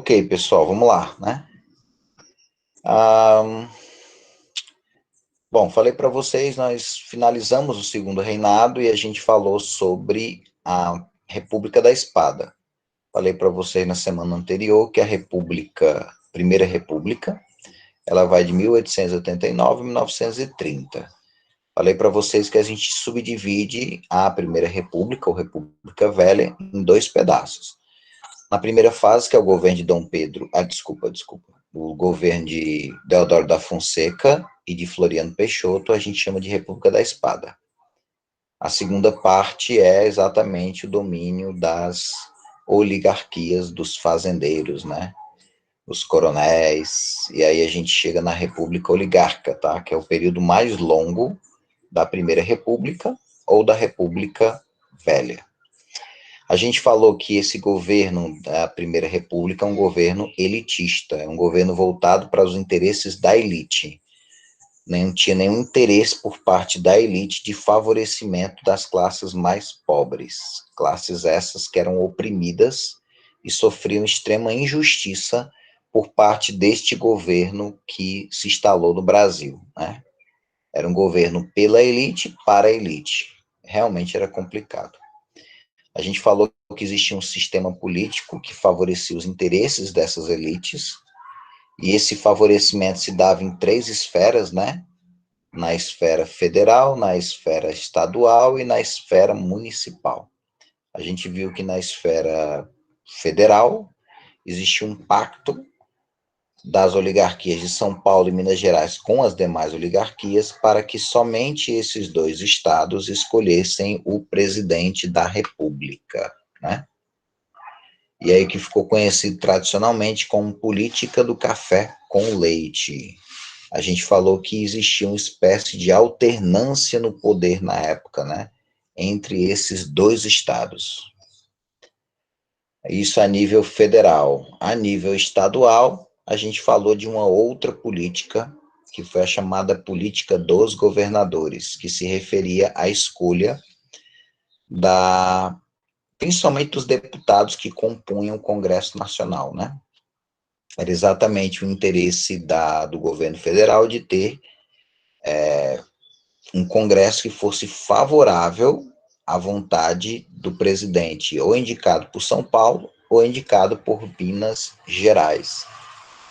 Ok, pessoal, vamos lá, né? Ah, bom, falei para vocês, nós finalizamos o segundo reinado e a gente falou sobre a República da Espada. Falei para vocês na semana anterior que a Primeira República, ela vai de 1889 a 1930. Falei para vocês que a gente subdivide a Primeira República, ou República Velha, em dois pedaços. Na primeira fase, que é o governo de Dom Pedro, desculpa, o governo de Deodoro da Fonseca e de Floriano Peixoto, a gente chama de República da Espada. A segunda parte é exatamente o domínio das oligarquias dos fazendeiros, né? Os coronéis, e aí a gente chega na República Oligarca, tá? Que é o período mais longo da Primeira República ou da República Velha. A gente falou que esse governo da Primeira República é um governo elitista, é um governo voltado para os interesses da elite. Não tinha nenhum interesse por parte da elite de favorecimento das classes mais pobres, classes essas que eram oprimidas e sofriam extrema injustiça por parte deste governo que se instalou no Brasil, né? Era um governo pela elite, para a elite. Realmente era complicado. A gente falou que existia um sistema político que favorecia os interesses dessas elites, e esse favorecimento se dava em três esferas, né? Na esfera federal, na esfera estadual e na esfera municipal. A gente viu que na esfera federal existia um pacto das oligarquias de São Paulo e Minas Gerais com as demais oligarquias para que somente esses dois estados escolhessem o presidente da República, né? E aí que ficou conhecido tradicionalmente como política do café com leite. A gente falou que existia uma espécie de alternância no poder na época, né? Entre esses dois estados. Isso a nível federal. A nível estadual, a gente falou de uma outra política, que foi a chamada política dos governadores, que se referia à escolha principalmente dos deputados que compunham o Congresso Nacional, né? Era exatamente o interesse do governo federal de ter um Congresso que fosse favorável à vontade do presidente, ou indicado por São Paulo, ou indicado por Minas Gerais.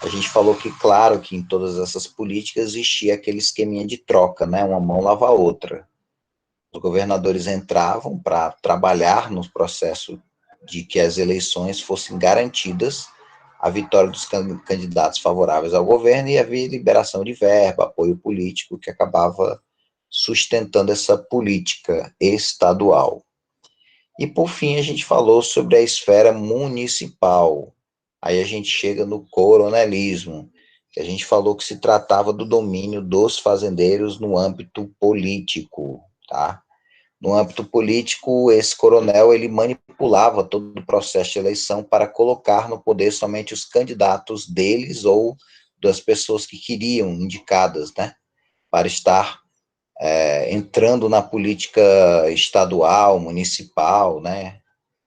A gente falou que, claro, que em todas essas políticas existia aquele esqueminha de troca, né? Uma mão lava a outra. Os governadores entravam para trabalhar no processo de que as eleições fossem garantidas a vitória dos candidatos favoráveis ao governo e havia liberação de verba, apoio político, que acabava sustentando essa política estadual. E, por fim, a gente falou sobre a esfera municipal. Aí a gente chega no coronelismo, que a gente falou que se tratava do domínio dos fazendeiros no âmbito político, tá? No âmbito político, esse coronel, ele manipulava todo o processo de eleição para colocar no poder somente os candidatos deles ou das pessoas que queriam, indicadas, né, para estar entrando na política estadual, municipal, né,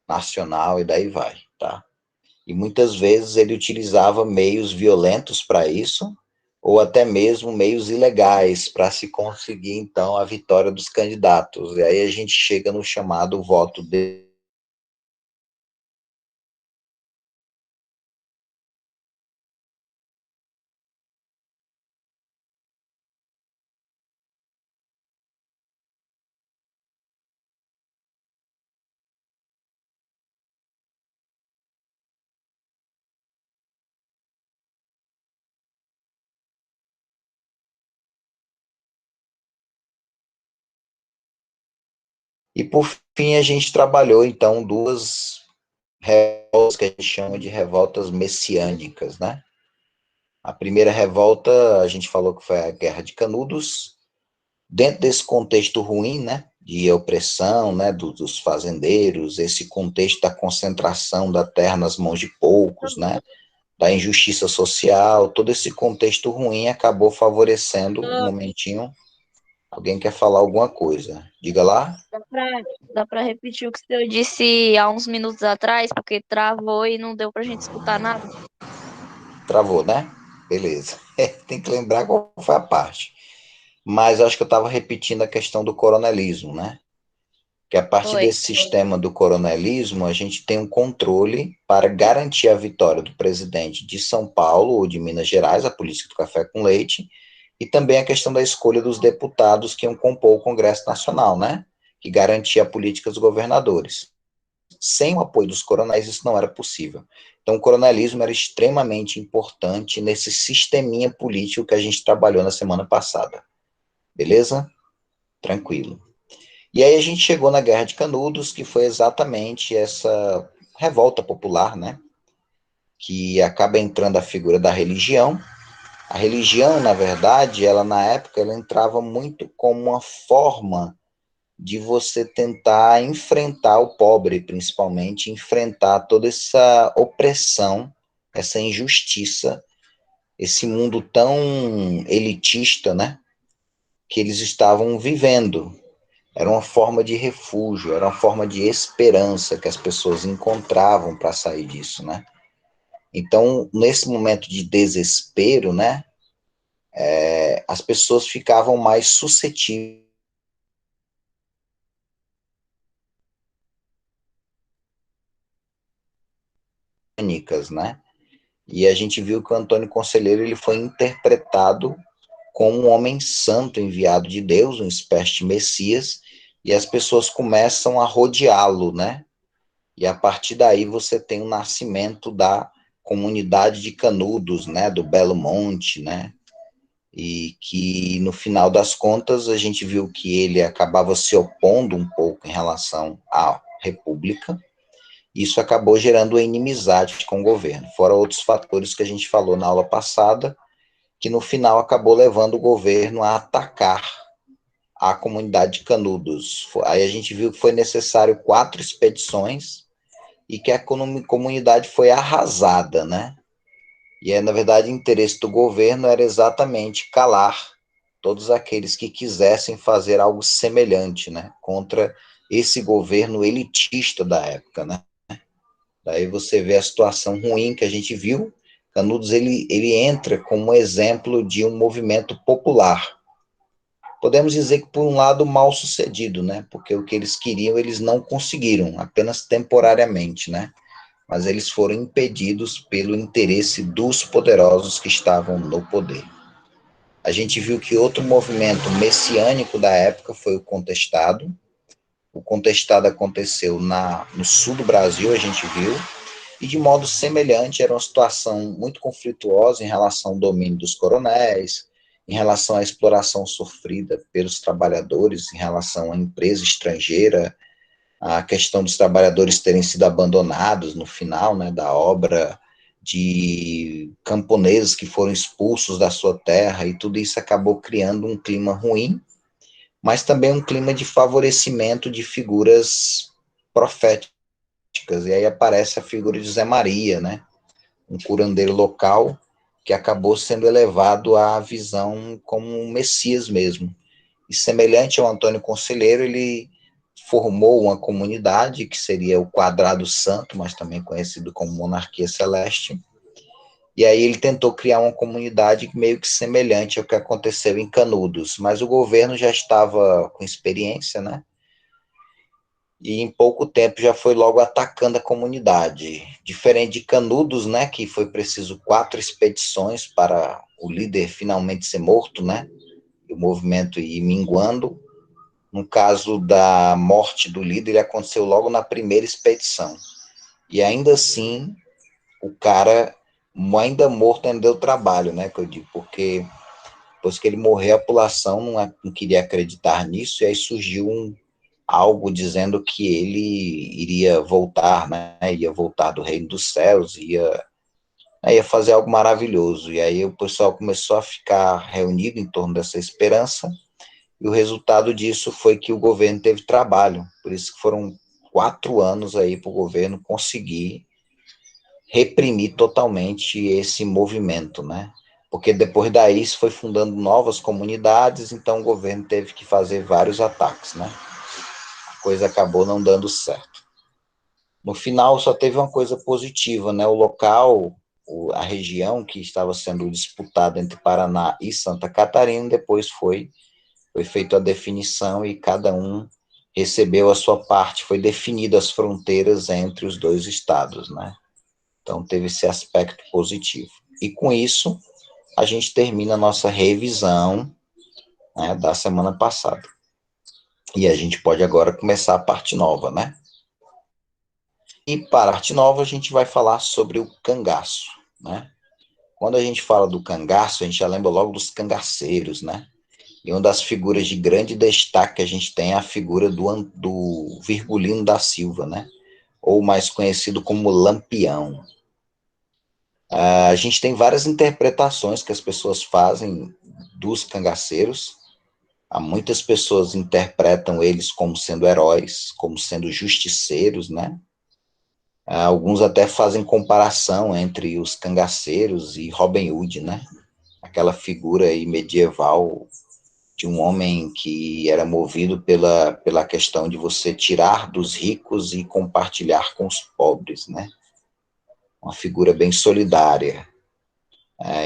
nacional e daí vai, tá? E muitas vezes ele utilizava meios violentos para isso, ou até mesmo meios ilegais para se conseguir, então, a vitória dos candidatos. E aí a gente chega no chamado voto de... E, por fim, a gente trabalhou, então, duas revoltas que a gente chama de revoltas messiânicas, né? A primeira revolta, a gente falou que foi a Guerra de Canudos. Dentro desse contexto ruim, né, de opressão, né, dos fazendeiros, esse contexto da concentração da terra nas mãos de poucos, né, da injustiça social, todo esse contexto ruim acabou favorecendo, um momentinho, Alguém quer falar alguma coisa? Diga lá. Dá pra repetir o que eu disse há uns minutos atrás, porque travou e não deu pra gente escutar nada? Travou, né? Beleza. Tem que lembrar qual foi a parte. Mas acho que eu estava repetindo a questão do coronelismo, né? Que a partir Foi. desse sistema do coronelismo, a gente tem um controle para garantir a vitória do presidente de São Paulo ou de Minas Gerais, a política do café com leite, e também a questão da escolha dos deputados que iam compor o Congresso Nacional, né? Que garantia a política dos governadores. Sem o apoio dos coronéis, isso não era possível. Então, o coronelismo era extremamente importante nesse sisteminha político que a gente trabalhou na semana passada. Beleza? Tranquilo. E aí a gente chegou na Guerra de Canudos, que foi exatamente essa revolta popular, né? Que acaba entrando a figura da religião. A religião, na verdade, ela na época, ela entrava muito como uma forma de você tentar enfrentar o pobre, principalmente, enfrentar toda essa opressão, essa injustiça, esse mundo tão elitista, né? Que eles estavam vivendo. Era uma forma de refúgio, era uma forma de esperança que as pessoas encontravam para sair disso, né? Então, nesse momento de desespero, né, as pessoas ficavam mais suscetíveis, né? E a gente viu que o Antônio Conselheiro ele foi interpretado como um homem santo enviado de Deus, uma espécie de Messias, e as pessoas começam a rodeá-lo, né? E a partir daí você tem o nascimento da comunidade de Canudos, né, do Belo Monte, né, e que no final das contas a gente viu que ele acabava se opondo um pouco em relação à República. Isso acabou gerando inimizade com o governo, fora outros fatores que a gente falou na aula passada, que no final acabou levando o governo a atacar a comunidade de Canudos. Aí a gente viu que foi necessário 4 expedições e que a comunidade foi arrasada, né? E, na verdade, o interesse do governo era exatamente calar todos aqueles que quisessem fazer algo semelhante, né? Contra esse governo elitista da época, né? Daí você vê a situação ruim que a gente viu. Canudos, ele entra como um exemplo de um movimento popular. Podemos dizer que, por um lado, mal sucedido, né? Porque o que eles queriam, eles não conseguiram, apenas temporariamente, né? Mas eles foram impedidos pelo interesse dos poderosos que estavam no poder. A gente viu que outro movimento messiânico da época foi o Contestado. O Contestado aconteceu no sul do Brasil, a gente viu, e de modo semelhante era uma situação muito conflituosa em relação ao domínio dos coronéis, em relação à exploração sofrida pelos trabalhadores, em relação à empresa estrangeira, a questão dos trabalhadores terem sido abandonados no final, né, da obra, de camponeses que foram expulsos da sua terra, e tudo isso acabou criando um clima ruim, mas também um clima de favorecimento de figuras proféticas, e aí aparece a figura de Zé Maria, né, um curandeiro local que acabou sendo elevado à visão como um Messias mesmo. E semelhante ao Antônio Conselheiro, ele formou uma comunidade que seria o Quadrado Santo, mas também conhecido como Monarquia Celeste. E aí ele tentou criar uma comunidade meio que semelhante ao que aconteceu em Canudos, mas o governo já estava com experiência, né? E em pouco tempo já foi logo atacando a comunidade. Diferente de Canudos, né, que foi preciso 4 expedições para o líder finalmente ser morto, né? E o movimento ir minguando. No caso da morte do líder, ele aconteceu logo na primeira expedição. E ainda assim, o cara, ainda morto, ainda deu trabalho, né? Que eu digo, porque depois que ele morreu, a população não queria acreditar nisso, e aí surgiu algo dizendo que ele iria voltar, né? Ia voltar do reino dos céus, ia fazer algo maravilhoso. E aí o pessoal começou a ficar reunido em torno dessa esperança, e o resultado disso foi que o governo teve trabalho, por isso que foram 4 anos aí para o governo conseguir reprimir totalmente esse movimento, né? porque depois daí isso foi fundando novas comunidades, então o governo teve que fazer vários ataques, né? A coisa acabou não dando certo. No final só teve uma coisa positiva, né? O local, a região que estava sendo disputada entre Paraná e Santa Catarina, depois foi feita a definição e cada um recebeu a sua parte, foi definida as fronteiras entre os dois estados, né? Então teve esse aspecto positivo. E com isso, a gente termina a nossa revisão, né, da semana passada. E a gente pode agora começar a parte nova, né? E para a parte nova, a gente vai falar sobre o cangaço, né? Quando a gente fala do cangaço, a gente já lembra logo dos cangaceiros, né? E uma das figuras de grande destaque que a gente tem é a figura do Virgulino da Silva, né? Ou mais conhecido como Lampião. A gente tem várias interpretações que as pessoas fazem dos cangaceiros. Há muitas pessoas interpretam eles como sendo heróis, como sendo justiceiros, né? Alguns até fazem comparação entre os cangaceiros e Robin Hood, né? Aquela figura aí medieval de um homem que era movido pela questão de você tirar dos ricos e compartilhar com os pobres, né? Uma figura bem solidária.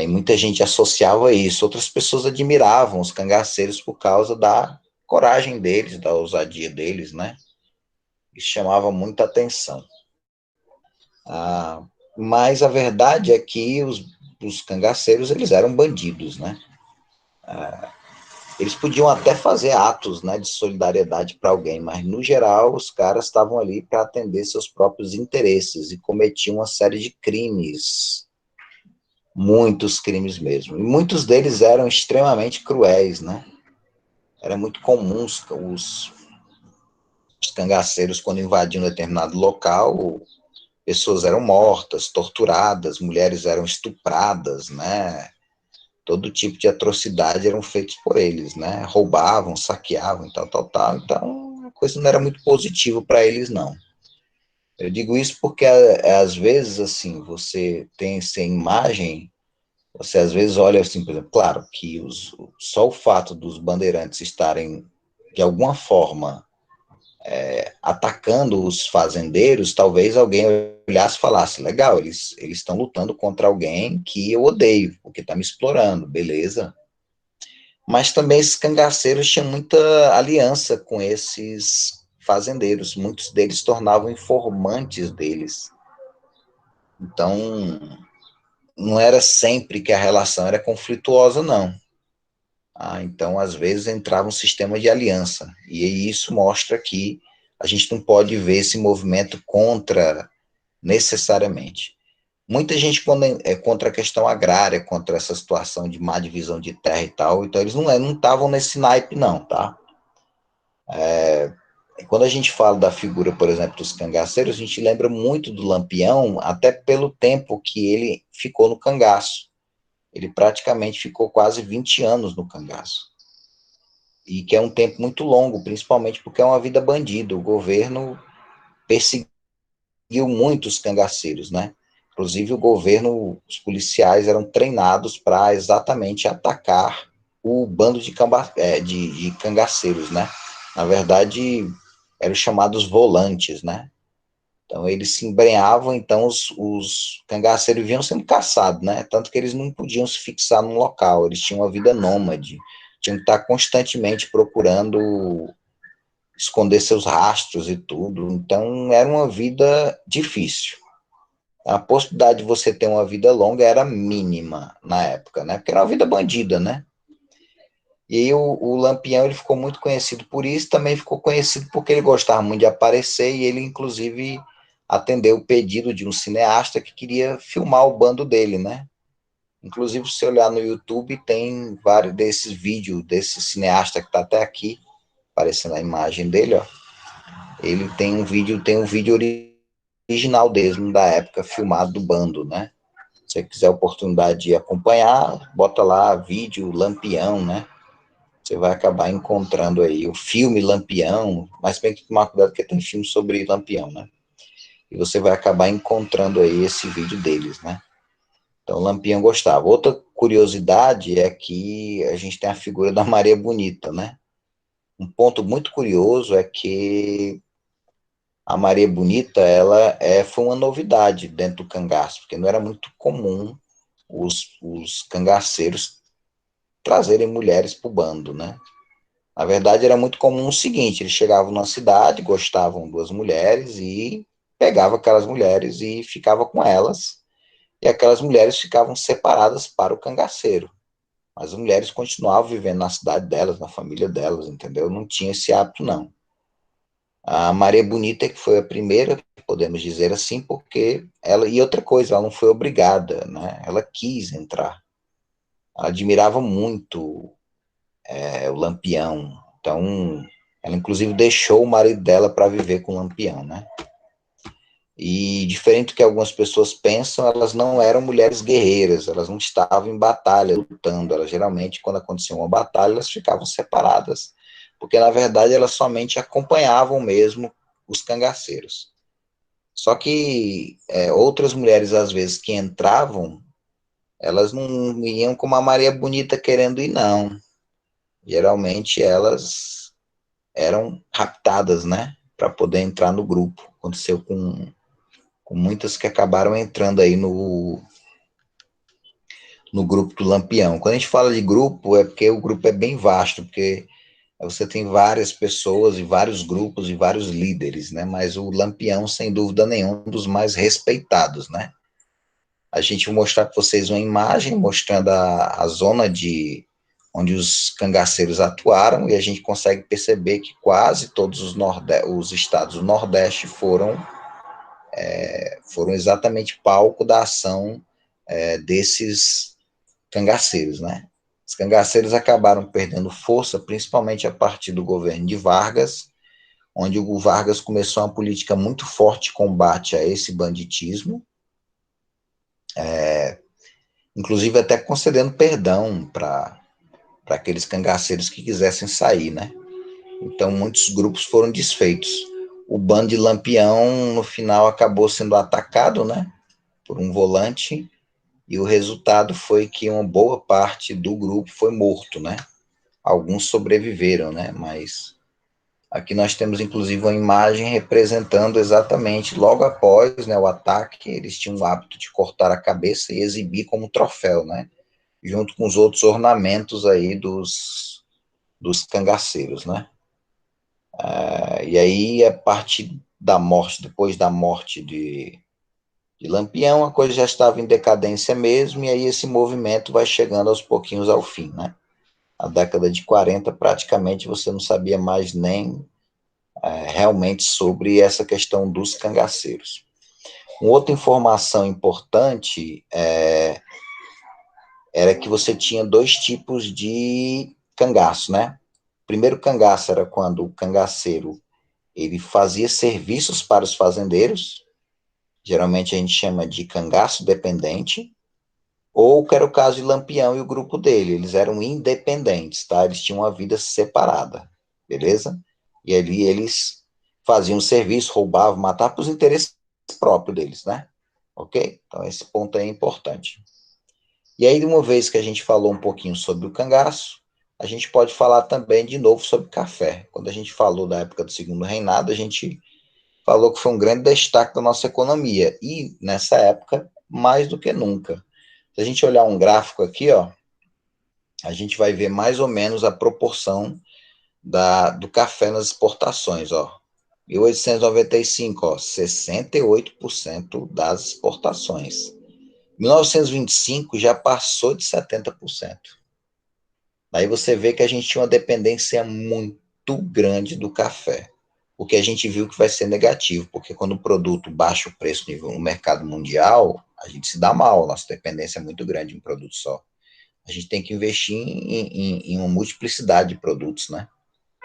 E muita gente associava isso. Outras pessoas admiravam os cangaceiros por causa da coragem deles, da ousadia deles, né? Isso chamava muita atenção. Mas a verdade é que os cangaceiros, eles eram bandidos, né? Eles podiam até fazer atos, né, de solidariedade para alguém, mas no geral os caras estavam ali para atender seus próprios interesses e cometiam uma série de crimes, muitos crimes mesmo. E muitos deles eram extremamente cruéis, né? Era muito comum os cangaceiros, quando invadiam um determinado local, pessoas eram mortas, torturadas, mulheres eram estupradas, né? Todo tipo de atrocidade eram feitos por eles, né? Roubavam, saqueavam, tal, tal, tal. Então, a coisa não era muito positiva para eles, não. Eu digo isso porque, às vezes, assim, você tem essa imagem, você às vezes olha assim, por exemplo, claro que só o fato dos bandeirantes estarem, de alguma forma, atacando os fazendeiros, talvez alguém olhasse e falasse, legal, eles estão lutando contra alguém que eu odeio, porque está me explorando, beleza. Mas também esses cangaceiros tinham muita aliança com esses fazendeiros, muitos deles se tornavam informantes deles. Então, não era sempre que a relação era conflituosa, não. Então, às vezes, entrava um sistema de aliança, e isso mostra que a gente não pode ver esse movimento contra necessariamente. Muita gente quando é contra a questão agrária, contra essa situação de má divisão de terra e tal, então eles não estavam nesse naipe não, tá? Quando a gente fala da figura, por exemplo, dos cangaceiros, a gente lembra muito do Lampião, até pelo tempo que ele ficou no cangaço. Ele praticamente ficou quase 20 anos no cangaço. E que é um tempo muito longo, principalmente porque é uma vida bandida. O governo perseguiu muito os cangaceiros, né? Inclusive o governo, os policiais eram treinados para exatamente atacar o bando de cangaceiros, né? Na verdade, eram chamados volantes, né? Então eles se embrenhavam, então os cangaceiros vinham sendo caçados, né? Tanto que eles não podiam se fixar num local, eles tinham uma vida nômade, tinham que estar constantemente procurando esconder seus rastros e tudo. Então era uma vida difícil. A possibilidade de você ter uma vida longa era mínima na época, né? Porque era uma vida bandida, né? E o Lampião ele ficou muito conhecido por isso, também ficou conhecido porque ele gostava muito de aparecer e ele, inclusive, atendeu o pedido de um cineasta que queria filmar o bando dele, né? Inclusive, se você olhar no YouTube, tem vários desses vídeos desse cineasta que está até aqui, aparecendo a imagem dele, ó. Ele tem um vídeo original mesmo da época, filmado do bando, né? Se você quiser a oportunidade de acompanhar, bota lá vídeo Lampião, né? Você vai acabar encontrando aí o filme Lampião, mas tem que tomar cuidado porque tem filme sobre Lampião, né? E você vai acabar encontrando aí esse vídeo deles, né? Então, Lampião gostava. Outra curiosidade é que a gente tem a figura da Maria Bonita, né? Um ponto muito curioso é que a Maria Bonita, foi uma novidade dentro do cangaço, porque não era muito comum os cangaceiros trazerem mulheres para o bando, né? Na verdade, era muito comum o seguinte: eles chegavam numa cidade, gostavam de duas mulheres e pegavam aquelas mulheres e ficava com elas, e aquelas mulheres ficavam separadas para o cangaceiro. Mas as mulheres continuavam vivendo na cidade delas, na família delas, entendeu? Não tinha esse hábito, não. A Maria Bonita que foi a primeira, podemos dizer assim, porque ela, e outra coisa, ela não foi obrigada, né? Ela quis entrar. Ela admirava muito o Lampião. Então, ela inclusive deixou o marido dela para viver com o Lampião, né? E diferente do que algumas pessoas pensam, elas não eram mulheres guerreiras, elas não estavam em batalha lutando. Elas geralmente, quando acontecia uma batalha, elas ficavam separadas, porque na verdade elas somente acompanhavam mesmo os cangaceiros. Só que outras mulheres, às vezes, que entravam, elas não iam como a Maria Bonita querendo ir, não. Geralmente elas eram raptadas, né, para poder entrar no grupo. Aconteceu com muitas que acabaram entrando aí no grupo do Lampião. Quando a gente fala de grupo, é porque o grupo é bem vasto, porque você tem várias pessoas e vários grupos e vários líderes, né? Mas o Lampião, sem dúvida nenhuma, é um dos mais respeitados, né? A gente vai mostrar para vocês uma imagem mostrando a zona de onde os cangaceiros atuaram e a gente consegue perceber que quase todos os estados do Nordeste foram exatamente palco da ação desses cangaceiros, né? Os cangaceiros acabaram perdendo força, principalmente a partir do governo de Vargas, onde o Vargas começou uma política muito forte de combate a esse banditismo, inclusive até concedendo perdão para aqueles cangaceiros que quisessem sair, né? Então muitos grupos foram desfeitos. O bando de Lampião, no final, acabou sendo atacado, né, por um volante, e o resultado foi que uma boa parte do grupo foi morto, né? Alguns sobreviveram, né? Mas aqui nós temos inclusive uma imagem representando exatamente logo após, né, o ataque, eles tinham o hábito de cortar a cabeça e exibir como troféu, né? Junto com os outros ornamentos aí dos cangaceiros, né? E aí, a partir da morte, depois da morte de Lampião, a coisa já estava em decadência mesmo, e aí esse movimento vai chegando aos pouquinhos ao fim, né? A década de 40, praticamente você não sabia mais nem realmente sobre essa questão dos cangaceiros. Uma outra informação importante era que você tinha dois tipos de cangaço, né? O primeiro cangaço era quando o cangaceiro ele fazia serviços para os fazendeiros, geralmente a gente chama de cangaço dependente, ou que era o caso de Lampião e o grupo dele, eles eram independentes, tá? Eles tinham uma vida separada, beleza? E ali eles faziam serviço, roubavam, matavam para os interesses próprios deles, né? Ok? Então esse ponto é importante. E aí, uma vez que a gente falou um pouquinho sobre o cangaço, a gente pode falar também de novo sobre café. Quando a gente falou da época do Segundo Reinado, a gente falou que foi um grande destaque da nossa economia. E, nessa época, mais do que nunca. Se a gente olhar um gráfico aqui, ó, a gente vai ver mais ou menos a proporção do café nas exportações, ó. 1895, ó, 68% das exportações. 1925 já passou de 70%. Daí você vê que a gente tinha uma dependência muito grande do café. O que a gente viu que vai ser negativo, porque quando o produto baixa o preço no mercado mundial, a gente se dá mal, nossa dependência é muito grande em um produto só. A gente tem que investir em uma multiplicidade de produtos, né?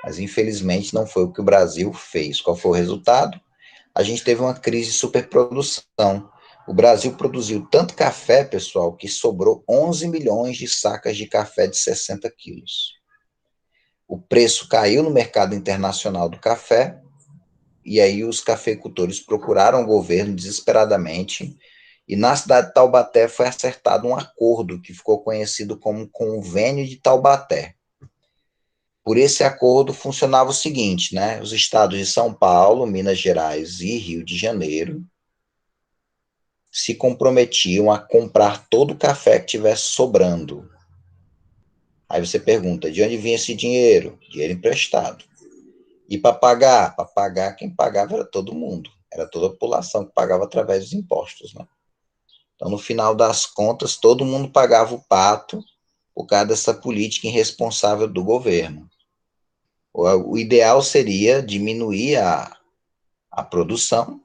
Mas infelizmente não foi o que o Brasil fez. Qual foi o resultado? A gente teve uma crise de superprodução. O Brasil produziu tanto café, pessoal, que sobrou 11 milhões de sacas de café de 60 quilos. O preço caiu no mercado internacional do café, e aí os cafeicultores procuraram o governo desesperadamente E na cidade de Taubaté foi acertado um acordo que ficou conhecido como Convênio de Taubaté. Por esse acordo funcionava o seguinte, né? Os estados de São Paulo, Minas Gerais e Rio de Janeiro se comprometiam a comprar todo o café que tivesse sobrando. Aí você pergunta, de onde vinha esse dinheiro? Dinheiro emprestado. E para pagar? Para pagar, quem pagava era todo mundo. Era toda a população que pagava através dos impostos, né? Então, no final das contas, todo mundo pagava o pato por causa dessa política irresponsável do governo. O ideal seria diminuir a produção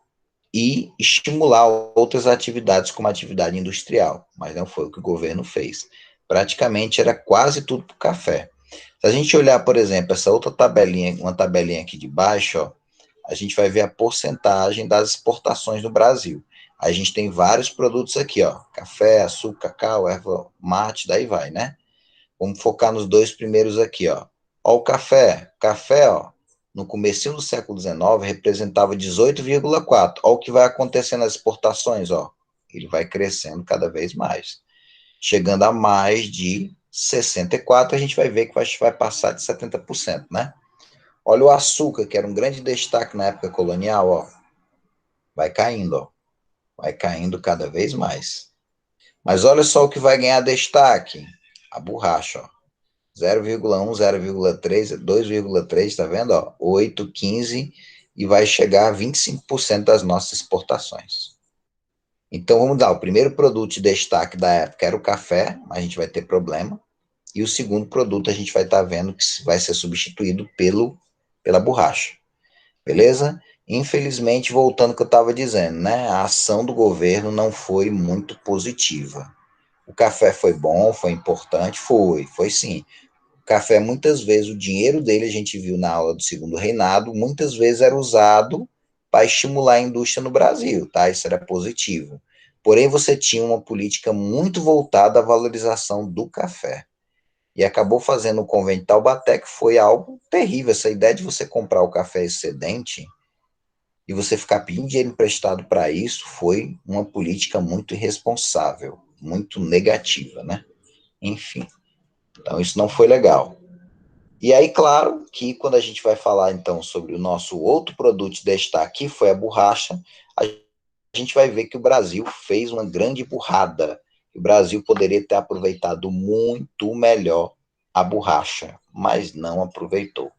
e estimular outras atividades, como a atividade industrial, mas não foi o que o governo fez. Praticamente era quase tudo para o café. Se a gente olhar, por exemplo, essa outra tabelinha, uma tabelinha aqui de baixo, ó, a gente vai ver a porcentagem das exportações no Brasil. A gente tem vários produtos aqui, ó, café, açúcar, cacau, erva mate, daí vai, né? Vamos focar nos dois primeiros aqui, ó. Ó o café. Café, ó, no comecinho do século XIX, representava 18,4. Ó o que vai acontecer nas exportações, ó. Ele vai crescendo cada vez mais. Chegando a mais de 64, a gente vai ver que vai passar de 70%, né? Olha o açúcar, que era um grande destaque na época colonial, ó. Vai caindo, ó. Vai caindo cada vez mais. Mas olha só o que vai ganhar destaque. A borracha, ó. 0,1, 0,3, 2,3, tá vendo? Ó, 8, 15 e vai chegar a 25% das nossas exportações. Então vamos lá, o primeiro produto de destaque da época era o café, mas a gente vai ter problema. E o segundo produto a gente vai estar vendo que vai ser substituído pela borracha. Beleza? Infelizmente, voltando ao que eu estava dizendo, né? A ação do governo não foi muito positiva. O café foi bom, foi importante, foi sim. Café, muitas vezes, o dinheiro dele, a gente viu na aula do Segundo Reinado, muitas vezes era usado para estimular a indústria no Brasil, tá? Isso era positivo. Porém, você tinha uma política muito voltada à valorização do café. E acabou fazendo o convênio de Taubaté, que foi algo terrível. Essa ideia de você comprar o café excedente e você ficar pedindo dinheiro emprestado para isso foi uma política muito irresponsável, muito negativa, né? Enfim, então isso não foi legal. E aí, claro, que quando a gente vai falar, então, sobre o nosso outro produto de destaque, que foi a borracha, a gente vai ver que o Brasil fez uma grande burrada. O Brasil poderia ter aproveitado muito melhor a borracha, mas não aproveitou.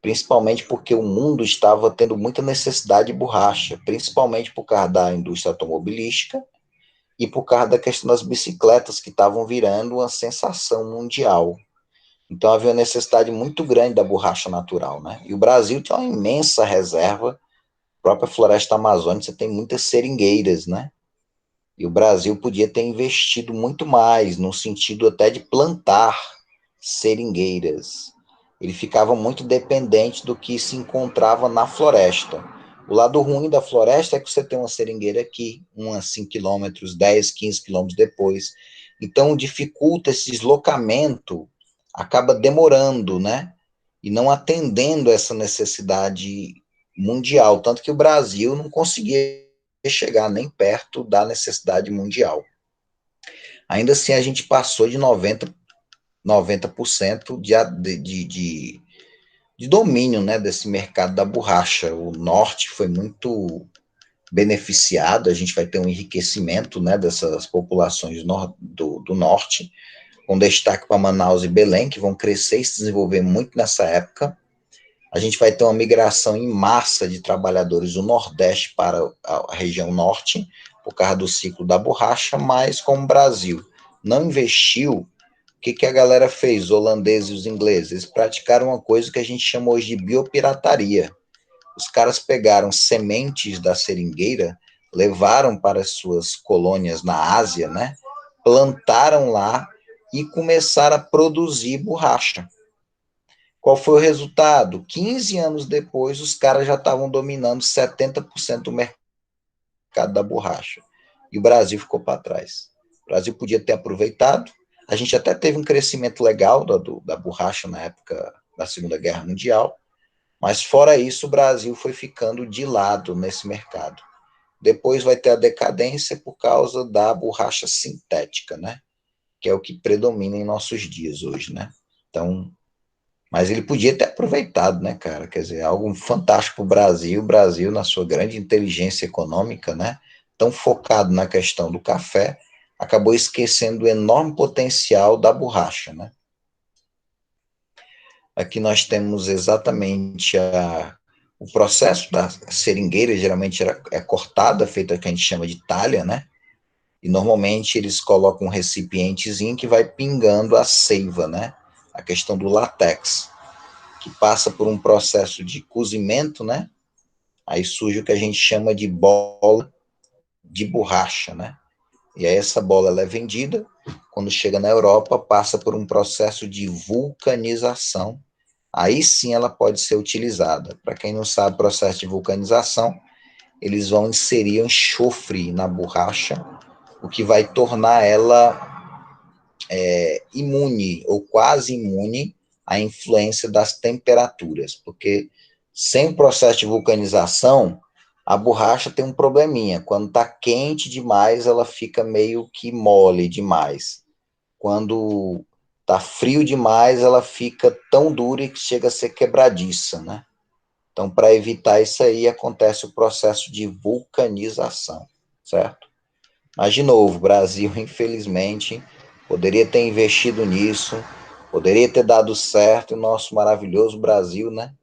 Principalmente porque o mundo estava tendo muita necessidade de borracha, principalmente por causa da indústria automobilística e por causa da questão das bicicletas, que estavam virando uma sensação mundial. Então havia uma necessidade muito grande da borracha natural, né? E o Brasil tem uma imensa reserva, a própria floresta amazônica, você tem muitas seringueiras, né? E o Brasil podia ter investido muito mais, no sentido até de plantar seringueiras. Ele ficava muito dependente do que se encontrava na floresta. O lado ruim da floresta é que você tem uma seringueira aqui, uns 5 quilômetros, 10, 15 quilômetros depois. Então, dificulta esse deslocamento, acaba demorando, né? E não atendendo essa necessidade mundial. Tanto que o Brasil não conseguia chegar nem perto da necessidade mundial. Ainda assim, a gente passou de 90% de domínio, né, desse mercado da borracha. O norte foi muito beneficiado, a gente vai ter um enriquecimento, né, dessas populações do norte, com destaque para Manaus e Belém, que vão crescer e se desenvolver muito nessa época. A gente vai ter uma migração em massa de trabalhadores do Nordeste para a região Norte, por causa do ciclo da borracha, mas como o Brasil não investiu, o que a galera fez, os holandeses e os ingleses? Eles praticaram uma coisa que a gente chama hoje de biopirataria. Os caras pegaram sementes da seringueira, levaram para as suas colônias na Ásia, né? Plantaram lá e começaram a produzir borracha. Qual foi o resultado? 15 anos depois, os caras já estavam dominando 70% do mercado da borracha. E o Brasil ficou para trás. O Brasil podia ter aproveitado. A gente até teve um crescimento legal da borracha na época da Segunda Guerra Mundial, mas fora isso, o Brasil foi ficando de lado nesse mercado. Depois vai ter a decadência por causa da borracha sintética, né? Que é o que predomina em nossos dias hoje, né? Então, mas ele podia ter aproveitado, né, cara? Quer dizer, algo fantástico para o Brasil, na sua grande inteligência econômica, né? Tão focado na questão do café, acabou esquecendo o enorme potencial da borracha, né? Aqui nós temos exatamente o processo da seringueira, geralmente é cortada, feita que a gente chama de talha, né? E normalmente eles colocam um recipientezinho que vai pingando a seiva, né? A questão do látex, que passa por um processo de cozimento, né? Aí surge o que a gente chama de bola de borracha, né? E aí essa bola ela é vendida, quando chega na Europa, passa por um processo de vulcanização. Aí sim ela pode ser utilizada. Para quem não sabe o processo de vulcanização, eles vão inserir enxofre na borracha, o que vai tornar ela imune ou quase imune à influência das temperaturas, porque sem o processo de vulcanização, a borracha tem um probleminha. Quando está quente demais, ela fica meio que mole demais. Quando está frio demais, ela fica tão dura que chega a ser quebradiça, né? Então, para evitar isso aí, acontece o processo de vulcanização, certo? Mas, de novo, o Brasil, infelizmente, poderia ter investido nisso, poderia ter dado certo, e o nosso maravilhoso Brasil, né,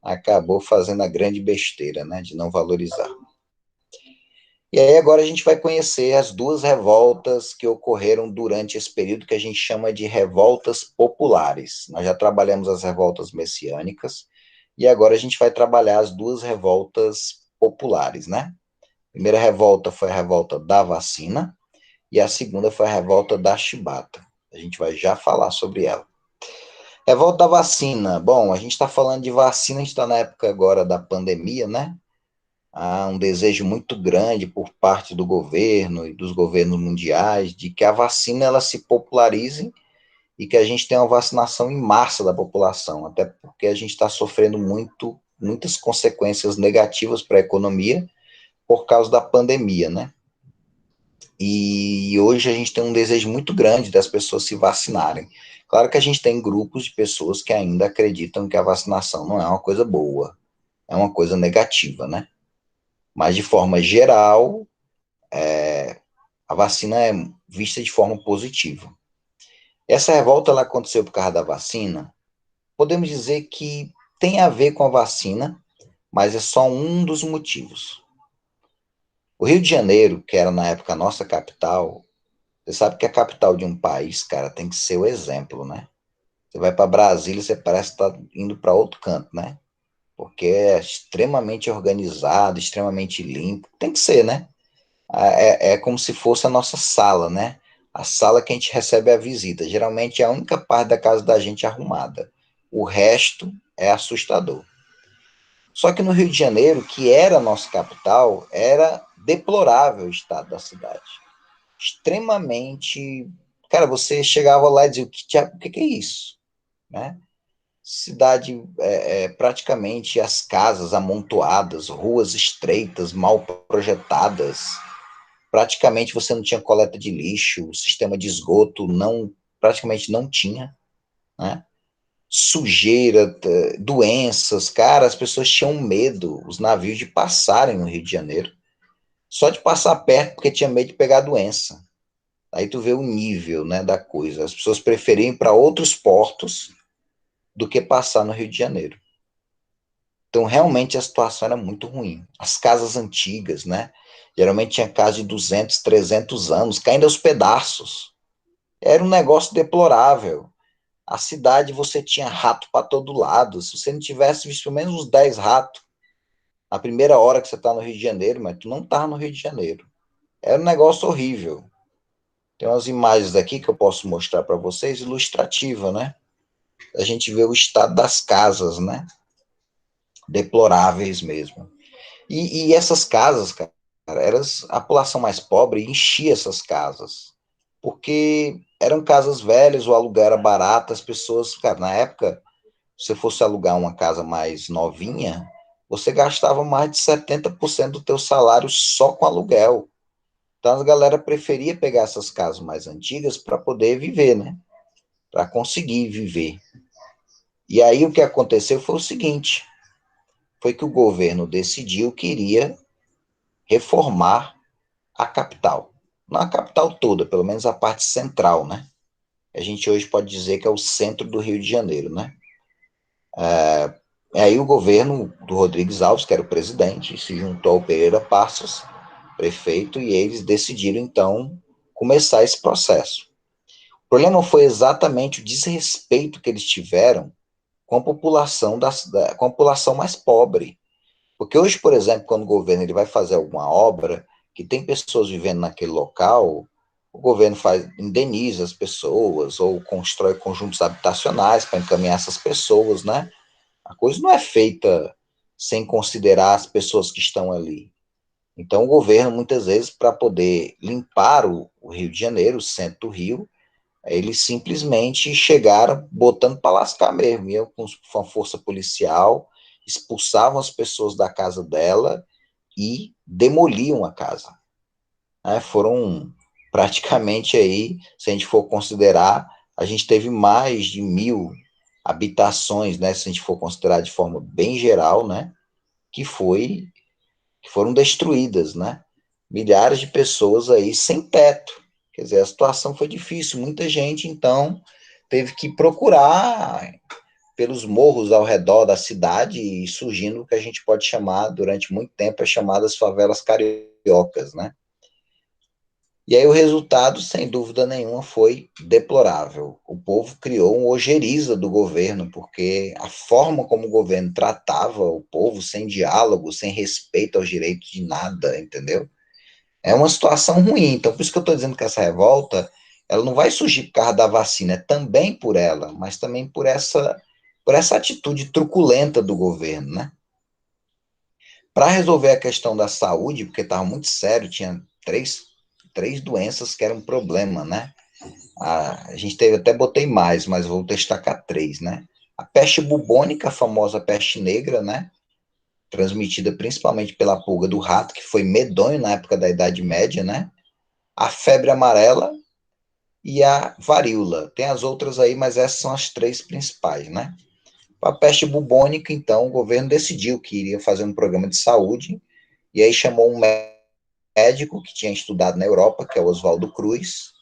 acabou fazendo a grande besteira, né, de não valorizar. E aí agora a gente vai conhecer as duas revoltas que ocorreram durante esse período que a gente chama de revoltas populares. Nós já trabalhamos as revoltas messiânicas, e agora a gente vai trabalhar as duas revoltas populares, né? A primeira revolta foi a revolta da vacina, e a segunda foi a revolta da chibata. A gente vai já falar sobre ela. Revolta da vacina. Bom, a gente está falando de vacina, a gente está na época agora da pandemia, né? Há um desejo muito grande por parte do governo e dos governos mundiais de que a vacina ela se popularize e que a gente tenha uma vacinação em massa da população, até porque a gente está sofrendo muitas consequências negativas para a economia por causa da pandemia, né? E hoje a gente tem um desejo muito grande das pessoas se vacinarem. Claro que a gente tem grupos de pessoas que ainda acreditam que a vacinação não é uma coisa boa, é uma coisa negativa, né? Mas, de forma geral, a vacina é vista de forma positiva. Essa revolta ela aconteceu por causa da vacina. Podemos dizer que tem a ver com a vacina, mas é só um dos motivos. O Rio de Janeiro, que era na época a nossa capital, você sabe que a capital de um país, cara, tem que ser o exemplo, né? Você vai para Brasília, você parece estar tá indo para outro canto, né? Porque é extremamente organizado, extremamente limpo. Tem que ser, né? É como se fosse a nossa sala, né? A sala que a gente recebe a visita. Geralmente é a única parte da casa da gente arrumada. O resto é assustador. Só que no Rio de Janeiro, que era a nossa capital, era deplorável o estado da cidade. Extremamente. Cara, você chegava lá e dizia: o que é isso? Né? Cidade, praticamente as casas amontoadas, ruas estreitas, mal projetadas. Praticamente você não tinha coleta de lixo, o sistema de esgoto praticamente não tinha, né? Sujeira, doenças, cara, as pessoas tinham medo, os navios de passarem no Rio de Janeiro, só de passar perto porque tinha medo de pegar doença. Aí tu vê o nível, né, da coisa. As pessoas preferiam ir para outros portos do que passar no Rio de Janeiro. Então, realmente, a situação era muito ruim. As casas antigas, né? Geralmente tinha casa de 200, 300 anos, caindo aos pedaços. Era um negócio deplorável. A cidade, você tinha rato para todo lado. Se você não tivesse visto pelo menos uns 10 ratos, na primeira hora que você está no Rio de Janeiro, mas tu não está no Rio de Janeiro. Era um negócio horrível. Tem umas imagens aqui que eu posso mostrar para vocês, ilustrativa, né? A gente vê o estado das casas, né? Deploráveis mesmo. E essas casas, cara, a população mais pobre enchia essas casas, porque eram casas velhas, o aluguel era barato, as pessoas, cara, na época, se você fosse alugar uma casa mais novinha, você gastava mais de 70% do teu salário só com aluguel. Então a galera preferia pegar essas casas mais antigas para poder viver, né? Para conseguir viver. E aí o que aconteceu foi o seguinte, foi que o governo decidiu que iria reformar a capital. Não a capital toda, pelo menos a parte central, né? A gente hoje pode dizer que é o centro do Rio de Janeiro, né? Aí o governo do Rodrigues Alves, que era o presidente, se juntou ao Pereira Passos, prefeito, e eles decidiram, então, começar esse processo. O problema foi exatamente o desrespeito que eles tiveram com a população, com a população mais pobre. Porque hoje, por exemplo, quando o governo ele vai fazer alguma obra, que tem pessoas vivendo naquele local, o governo indeniza as pessoas, ou constrói conjuntos habitacionais para encaminhar essas pessoas, né? A coisa não é feita sem considerar as pessoas que estão ali. Então, o governo, muitas vezes, para poder limpar o Rio de Janeiro, o centro do Rio, eles simplesmente chegaram botando para lascar mesmo, iam com a força policial, expulsavam as pessoas da casa dela e demoliam a casa. Né? Foram praticamente aí, se a gente for considerar, a gente teve mais de 1.000 habitações, né, se a gente for considerar de forma bem geral, né, que, que foram destruídas, né, milhares de pessoas aí sem teto, quer dizer, a situação foi difícil, muita gente, então, teve que procurar pelos morros ao redor da cidade e surgindo o que a gente pode chamar, durante muito tempo, as chamadas favelas cariocas, né, e aí o resultado, sem dúvida nenhuma, foi deplorável. O povo criou um ojeriza do governo, porque a forma como o governo tratava o povo, sem diálogo, sem respeito aos direitos de nada, entendeu? É uma situação ruim. Então, por isso que eu estou dizendo que essa revolta, ela não vai surgir por causa da vacina, é também por ela, mas também por essa atitude truculenta do governo, né? Para resolver a questão da saúde, porque estava muito sério, tinha três doenças que eram um problema, né? A gente teve, até botei mais, mas vou destacar três, né? A peste bubônica, a famosa peste negra, né? Transmitida principalmente pela pulga do rato, que foi medonho na época da Idade Média, né? A febre amarela e a varíola. Tem as outras aí, mas essas são as três principais, né? A peste bubônica, então, o governo decidiu que iria fazer um programa de saúde, e aí chamou um médico que tinha estudado na Europa, que é o Oswaldo Cruz,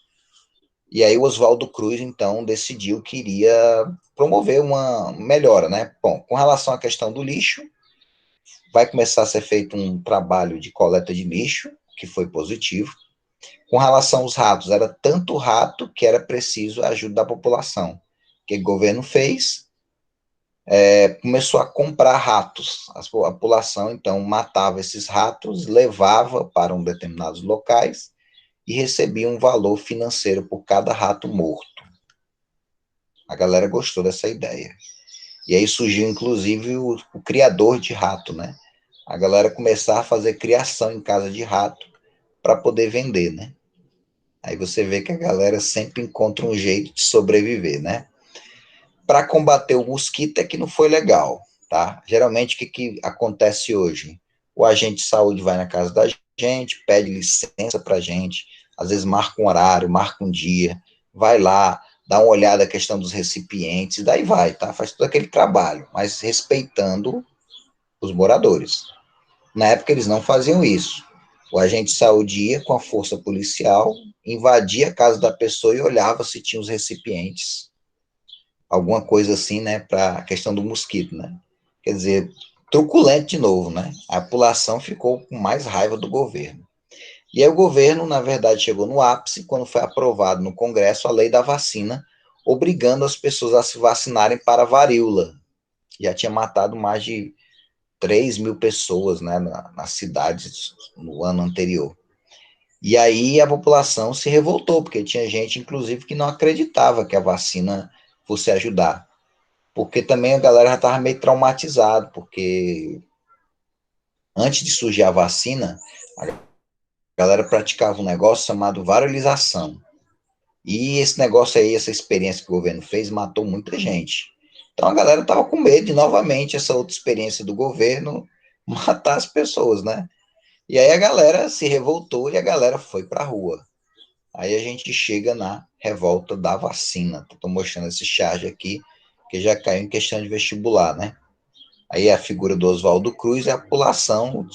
e aí o Oswaldo Cruz, então, decidiu que iria promover uma melhora, né? Bom, com relação à questão do lixo, vai começar a ser feito um trabalho de coleta de lixo, que foi positivo. Com relação aos ratos, era tanto rato que era preciso a ajuda da população. O que o governo fez? Começou a comprar ratos. A população, então, matava esses ratos, levava para um determinados locais e recebia um valor financeiro por cada rato morto. A galera gostou dessa ideia. E aí surgiu, inclusive, o criador de rato, né? A galera começar a fazer criação em casa de rato para poder vender, né? Aí você vê que a galera sempre encontra um jeito de sobreviver, né? Para combater o mosquito é que não foi legal, tá? Geralmente, o que acontece hoje? O agente de saúde vai na casa da gente, pede licença para a gente, às vezes marca um horário, marca um dia, vai lá, dá uma olhada na questão dos recipientes, daí vai, tá? Faz todo aquele trabalho, mas respeitando os moradores. Na época, eles não faziam isso. O agente de saúde ia com a força policial, invadia a casa da pessoa e olhava se tinha os recipientes, alguma coisa assim, né, para a questão do mosquito, né? Quer dizer, truculento de novo, né? A população ficou com mais raiva do governo. E aí o governo, na verdade, chegou no ápice quando foi aprovado no Congresso a lei da vacina, obrigando as pessoas a se vacinarem para a varíola. Já tinha matado mais de 3.000 pessoas, né, nas cidades no ano anterior. E aí a população se revoltou, porque tinha gente, inclusive, que não acreditava que a vacina fosse ajudar. Porque também a galera já estava meio traumatizada, porque antes de surgir a vacina, a galera praticava um negócio chamado varolização. E esse negócio aí, essa experiência que o governo fez, matou muita gente. Então a galera estava com medo de novamente essa outra experiência do governo matar as pessoas, né? E aí a galera se revoltou e a galera foi para a rua. Aí a gente chega na revolta da vacina. Estou mostrando esse charge aqui, que já caiu em questão de vestibular, né? Aí a figura do Oswaldo Cruz é a população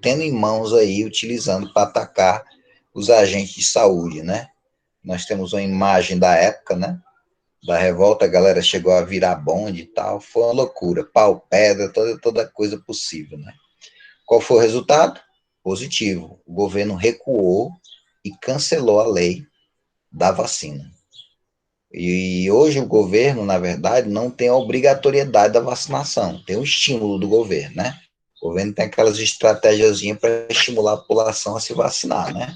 tendo em mãos aí, utilizando para atacar os agentes de saúde, né? Nós temos uma imagem da época, né? Da revolta, a galera chegou a virar bonde e tal, foi uma loucura, pau, pedra, toda coisa possível, né? Qual foi o resultado? Positivo. O governo recuou e cancelou a lei da vacina. E hoje o governo, na verdade, não tem a obrigatoriedade da vacinação, tem o estímulo do governo, né? O governo tem aquelas estratégias para estimular a população a se vacinar, né?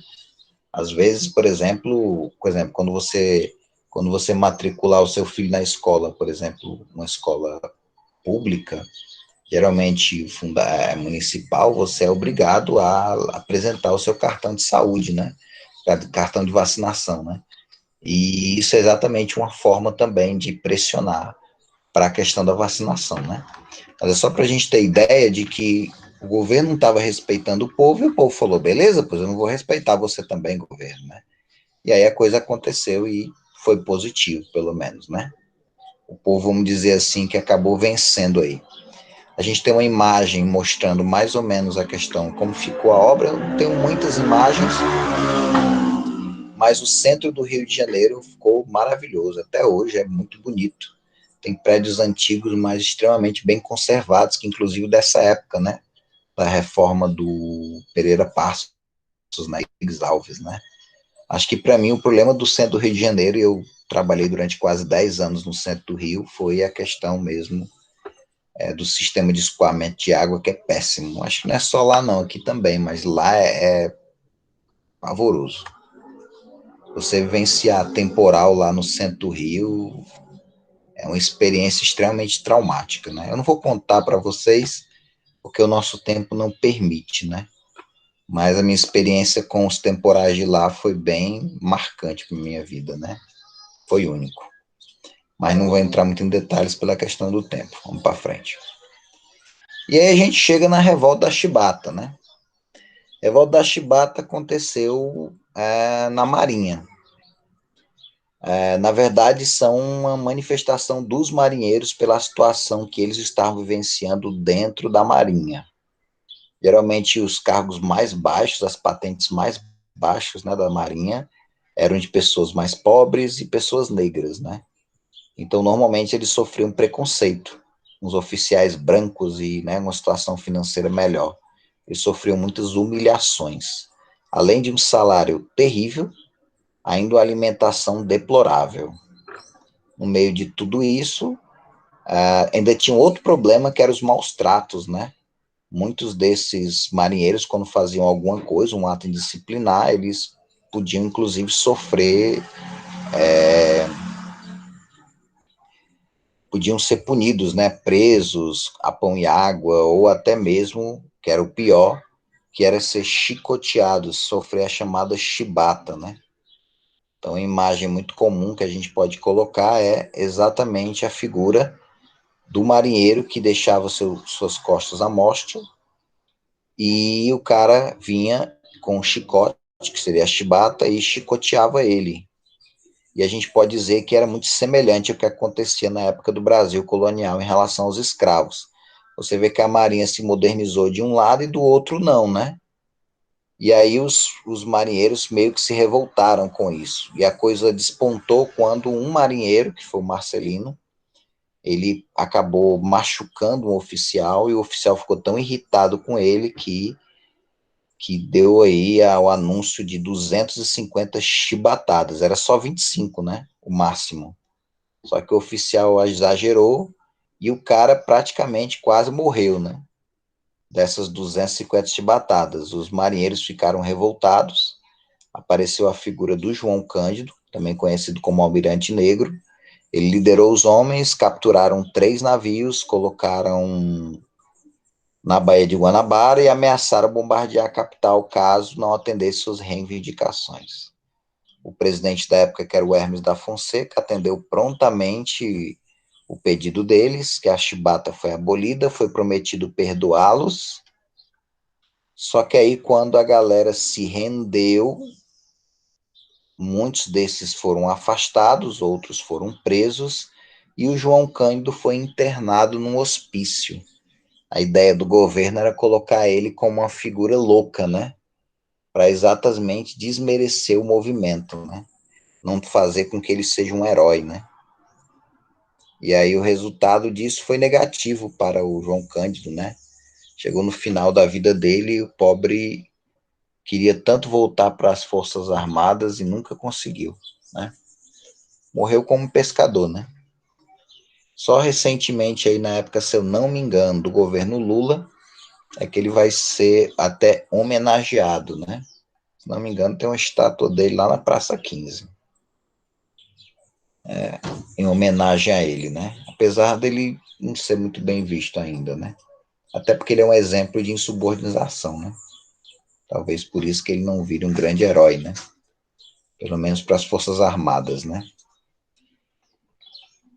Às vezes, por exemplo, quando você matricular o seu filho na escola, por exemplo, uma escola pública, geralmente municipal, você é obrigado a apresentar o seu cartão de saúde, né? Cartão de vacinação, né? E isso é exatamente uma forma também de pressionar para a questão da vacinação, né? Mas é só para a gente ter ideia de que o governo não estava respeitando o povo e o povo falou, beleza, pois eu não vou respeitar você também, governo, né? E aí a coisa aconteceu e foi positivo, pelo menos, né? O povo, vamos dizer assim, que acabou vencendo aí. A gente tem uma imagem mostrando mais ou menos a questão, como ficou a obra. Eu não tenho muitas imagens, mas o centro do Rio de Janeiro ficou maravilhoso. Até hoje é muito bonito. Tem prédios antigos, mas extremamente bem conservados, que inclusive dessa época, né? Da reforma do Pereira Passos, né? Alves, né? Acho que para mim o problema do centro do Rio de Janeiro, e eu trabalhei durante quase 10 anos no centro do Rio, foi a questão mesmo do sistema de escoamento de água, que é péssimo. Acho que não é só lá não, aqui também, mas lá é pavoroso. Você vivenciar temporal lá no centro do Rio é uma experiência extremamente traumática, né? Eu não vou contar para vocês, porque o nosso tempo não permite, né? Mas a minha experiência com os temporais de lá foi bem marcante para minha vida, né? Foi único. Mas não vou entrar muito em detalhes pela questão do tempo. Vamos para frente. E aí a gente chega na revolta da Chibata, né? A revolta da Chibata aconteceu na Marinha. Na verdade, são uma manifestação dos marinheiros pela situação que eles estavam vivenciando dentro da Marinha. Geralmente, os cargos mais baixos, as patentes mais baixas, né, da Marinha, eram de pessoas mais pobres e pessoas negras, né? Então, normalmente, eles sofriam preconceito. Os oficiais brancos e, né, uma situação financeira melhor. Eles sofriam muitas humilhações. Além de um salário terrível, ainda uma alimentação deplorável. No meio de tudo isso, ainda tinha outro problema, que eram os maus tratos, né? Muitos desses marinheiros, quando faziam alguma coisa, um ato indisciplinar, eles podiam, inclusive, podiam ser punidos, né? Presos a pão e água, ou até mesmo, que era o pior, que era ser chicoteados, sofrer a chamada chibata, né? Então, a imagem muito comum que a gente pode colocar é exatamente a figura do marinheiro que deixava suas costas à mostra e o cara vinha com um chicote, que seria a chibata, e chicoteava ele. E a gente pode dizer que era muito semelhante ao que acontecia na época do Brasil colonial em relação aos escravos. Você vê que a marinha se modernizou de um lado e do outro não, né? E aí os marinheiros meio que se revoltaram com isso. E a coisa despontou quando um marinheiro, que foi o Marcelino, ele acabou machucando um oficial e o oficial ficou tão irritado com ele que deu aí o anúncio de 250 chibatadas. Era só 25, né? O máximo. Só que o oficial exagerou e o cara praticamente quase morreu, né? Dessas 250 chibatadas. Os marinheiros ficaram revoltados. Apareceu a figura do João Cândido, também conhecido como Almirante Negro. Ele liderou os homens, capturaram 3 navios, colocaram na Baía de Guanabara e ameaçaram bombardear a capital caso não atendesse suas reivindicações. O presidente da época, que era o Hermes da Fonseca, atendeu prontamente o pedido deles, que a chibata foi abolida, foi prometido perdoá-los, Só que aí, quando a galera se rendeu, muitos desses foram afastados, outros foram presos, e o João Cândido foi internado num hospício. A ideia do governo era colocar ele como uma figura louca, né? Para exatamente desmerecer o movimento, né? Não fazer com que ele seja um herói, né? E aí o resultado disso foi negativo para o João Cândido, né? Chegou no final da vida dele e o pobre queria tanto voltar para as Forças Armadas e nunca conseguiu, né? Morreu como pescador, né? Só recentemente aí na época, se eu não me engano, do governo Lula, é que ele vai ser até homenageado, né? Se não me engano, tem uma estátua dele lá na Praça 15, em homenagem a ele, né? Apesar dele não ser muito bem visto ainda, né? Até porque ele é um exemplo de insubordinação, né? Talvez por isso que ele não vire um grande herói, né? Pelo menos para as Forças Armadas, né?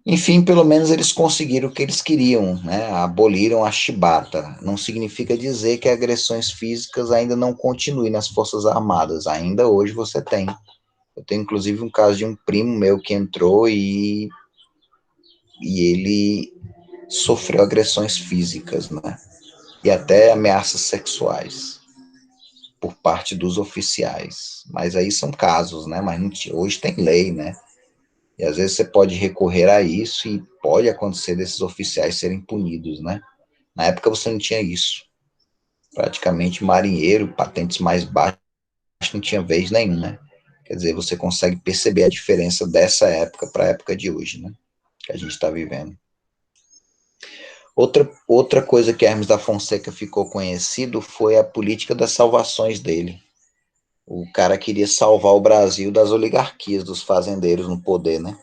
Enfim, pelo menos eles conseguiram o que eles queriam, né? Aboliram a chibata. Não significa dizer que agressões físicas ainda não continuem nas Forças Armadas. Ainda hoje você tem. Eu tenho inclusive um caso de um primo meu que entrou e ele sofreu agressões físicas, né? E até ameaças sexuais por parte dos oficiais. Mas aí são casos, né? Mas hoje tem lei, né? E às vezes você pode recorrer a isso e pode acontecer desses oficiais serem punidos, né? Na época você não tinha isso. Praticamente marinheiro, patentes mais baixas, não tinha vez nenhum, né? Quer dizer, você consegue perceber a diferença dessa época para a época de hoje, né? Que a gente está vivendo. Outra coisa que Hermes da Fonseca ficou conhecido foi a política das salvações dele. O cara queria salvar o Brasil das oligarquias, dos fazendeiros no poder, né?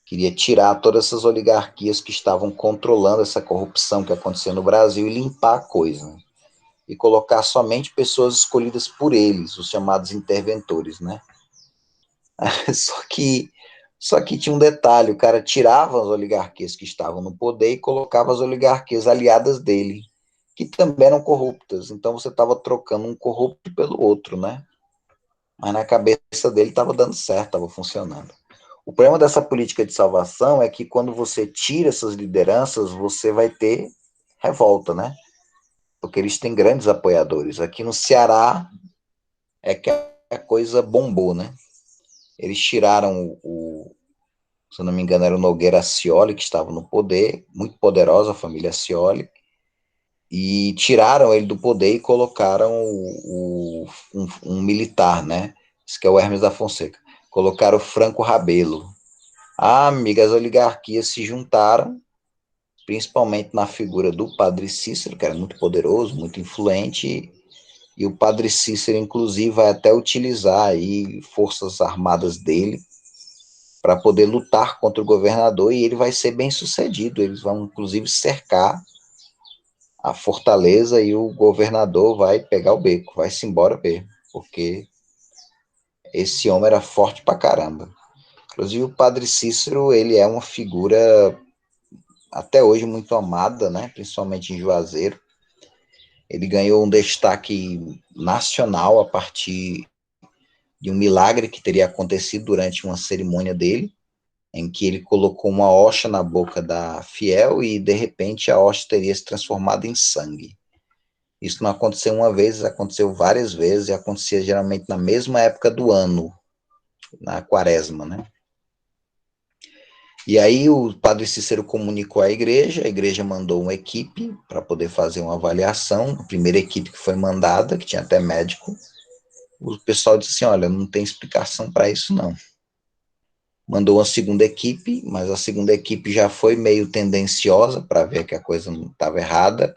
Queria tirar todas essas oligarquias que estavam controlando essa corrupção que acontecia no Brasil e limpar a coisa, né? E colocar somente pessoas escolhidas por eles, os chamados interventores, né? Só que, só que tinha um detalhe, o cara tirava as oligarquias que estavam no poder e colocava as oligarquias aliadas dele, que também eram corruptas. Então você estava trocando um corrupto pelo outro, né? Mas na cabeça dele estava dando certo, estava funcionando. O problema dessa política de salvação é que quando você tira essas lideranças, você vai ter revolta, né? Porque eles têm grandes apoiadores. Aqui no Ceará é que a coisa bombou, né? Eles tiraram se eu não me engano, era o Nogueira Scioli que estava no poder, muito poderosa a família Scioli, e tiraram ele do poder e colocaram um militar, né? Esse que é o Hermes da Fonseca. Colocaram o Franco Rabelo. Ah, amiga, as oligarquias se juntaram, principalmente na figura do Padre Cícero, que era muito poderoso, muito influente, e o Padre Cícero, inclusive, vai até utilizar aí forças armadas dele para poder lutar contra o governador, e ele vai ser bem sucedido. Eles vão, inclusive, cercar a fortaleza e o governador vai pegar o beco, vai-se embora mesmo, porque esse homem era forte pra caramba. Inclusive, o Padre Cícero, ele é uma figura até hoje muito amada, né? Principalmente em Juazeiro. Ele ganhou um destaque nacional a partir de um milagre que teria acontecido durante uma cerimônia dele, em que ele colocou uma hoxa na boca da fiel e, de repente, a hoxa teria se transformado em sangue. Isso não aconteceu uma vez, aconteceu várias vezes, e acontecia geralmente na mesma época do ano, na quaresma, né? E aí o padre Cícero comunicou à igreja, a igreja mandou uma equipe para poder fazer uma avaliação, a primeira equipe que foi mandada, que tinha até médico, o pessoal disse assim, olha, não tem explicação para isso não. Mandou uma segunda equipe, mas a segunda equipe já foi meio tendenciosa para ver que a coisa não estava errada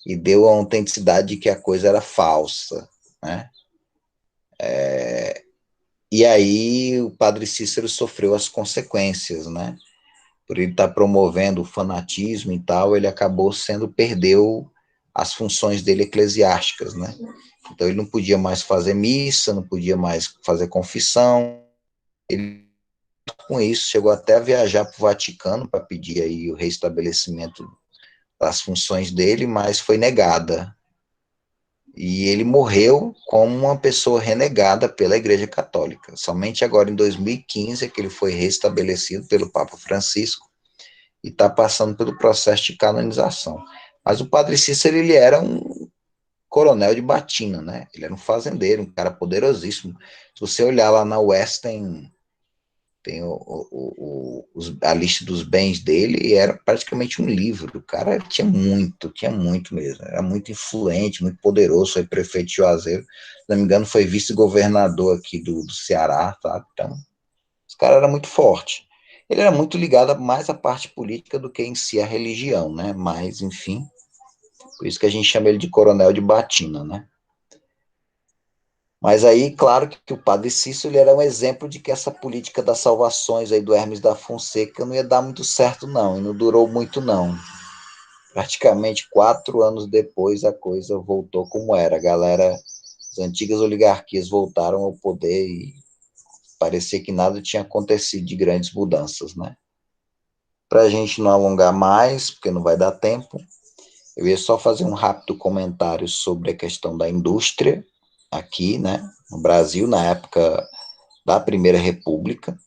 e deu a autenticidade de que a coisa era falsa, né? E aí o padre Cícero sofreu as consequências, né? Por ele estar promovendo o fanatismo e tal, ele acabou perdeu as funções dele eclesiásticas, né? Então ele não podia mais fazer missa, não podia mais fazer confissão. Ele, com isso, chegou até a viajar para o Vaticano para pedir aí o restabelecimento das funções dele, mas foi negada. E ele morreu como uma pessoa renegada pela Igreja Católica. Somente agora, em 2015, é que ele foi restabelecido pelo Papa Francisco e está passando pelo processo de canonização. Mas o Padre Cícero, ele era um coronel de batina, né? Ele era um fazendeiro, um cara poderosíssimo. Se você olhar lá na West, tem a lista dos bens dele, e era praticamente um livro. O cara tinha muito mesmo. Era muito influente, muito poderoso. Foi prefeito de Juazeiro. Se não me engano, foi vice-governador aqui do Ceará, tá? Então, esse cara era muito forte. Ele era muito ligado mais à parte política do que em si a religião, né? Mas, enfim, por isso que a gente chama ele de coronel de batina, né? Mas aí, claro que o padre Cícero ele era um exemplo de que essa política das salvações aí do Hermes da Fonseca não ia dar muito certo, não, e não durou muito, não. Praticamente 4 anos depois a coisa voltou como era. A galera, as antigas oligarquias voltaram ao poder e parecia que nada tinha acontecido de grandes mudanças, né? Para a gente não alongar mais, porque não vai dar tempo, eu ia só fazer um rápido comentário sobre a questão da indústria aqui, né, no Brasil, na época da Primeira República.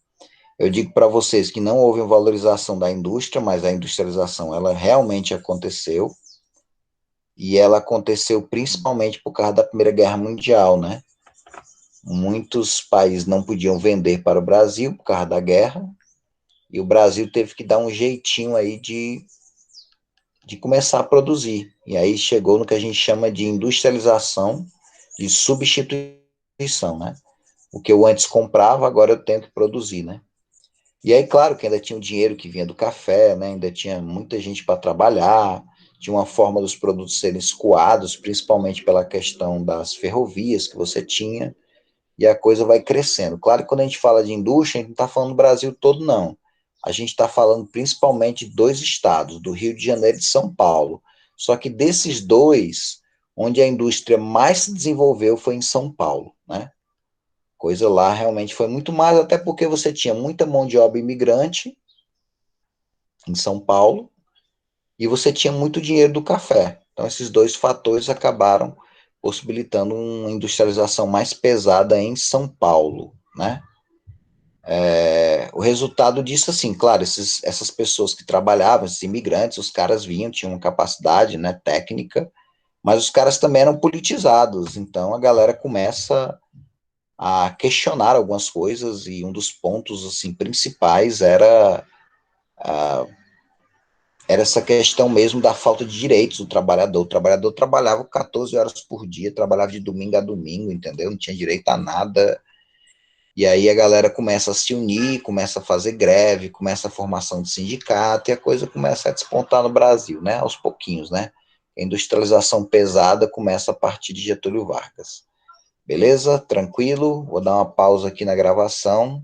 Eu digo para vocês que não houve uma valorização da indústria, mas a industrialização ela realmente aconteceu, e ela aconteceu principalmente por causa da Primeira Guerra Mundial, né? Muitos países não podiam vender para o Brasil por causa da guerra, e o Brasil teve que dar um jeitinho aí de começar a produzir. E aí chegou no que a gente chama de industrialização, de substituição, né? O que eu antes comprava, agora eu tenho que produzir, né? E aí, claro, que ainda tinha o dinheiro que vinha do café, né? Ainda tinha muita gente para trabalhar, tinha uma forma dos produtos serem escoados, principalmente pela questão das ferrovias que você tinha, e a coisa vai crescendo. Claro que quando a gente fala de indústria, a gente não está falando do Brasil todo, não. A gente está falando principalmente de dois estados, do Rio de Janeiro e de São Paulo. Só que desses dois, onde a indústria mais se desenvolveu foi em São Paulo, né? Coisa lá realmente foi muito mais, até porque você tinha muita mão de obra imigrante em São Paulo e você tinha muito dinheiro do café. Então, esses dois fatores acabaram possibilitando uma industrialização mais pesada em São Paulo, né? O resultado disso, assim, claro, essas pessoas que trabalhavam, esses imigrantes, os caras vinham, tinham uma capacidade, né, técnica, mas os caras também eram politizados, então a galera começa a questionar algumas coisas, e um dos pontos, assim, principais era essa questão mesmo da falta de direitos do trabalhador. O trabalhador trabalhava 14 horas por dia, trabalhava de domingo a domingo, entendeu? Não tinha direito a nada. E aí a galera começa a se unir, começa a fazer greve, começa a formação de sindicato, e a coisa começa a despontar no Brasil, né? Aos pouquinhos, né? A industrialização pesada começa a partir de Getúlio Vargas. Beleza? Tranquilo? Vou dar uma pausa aqui na gravação.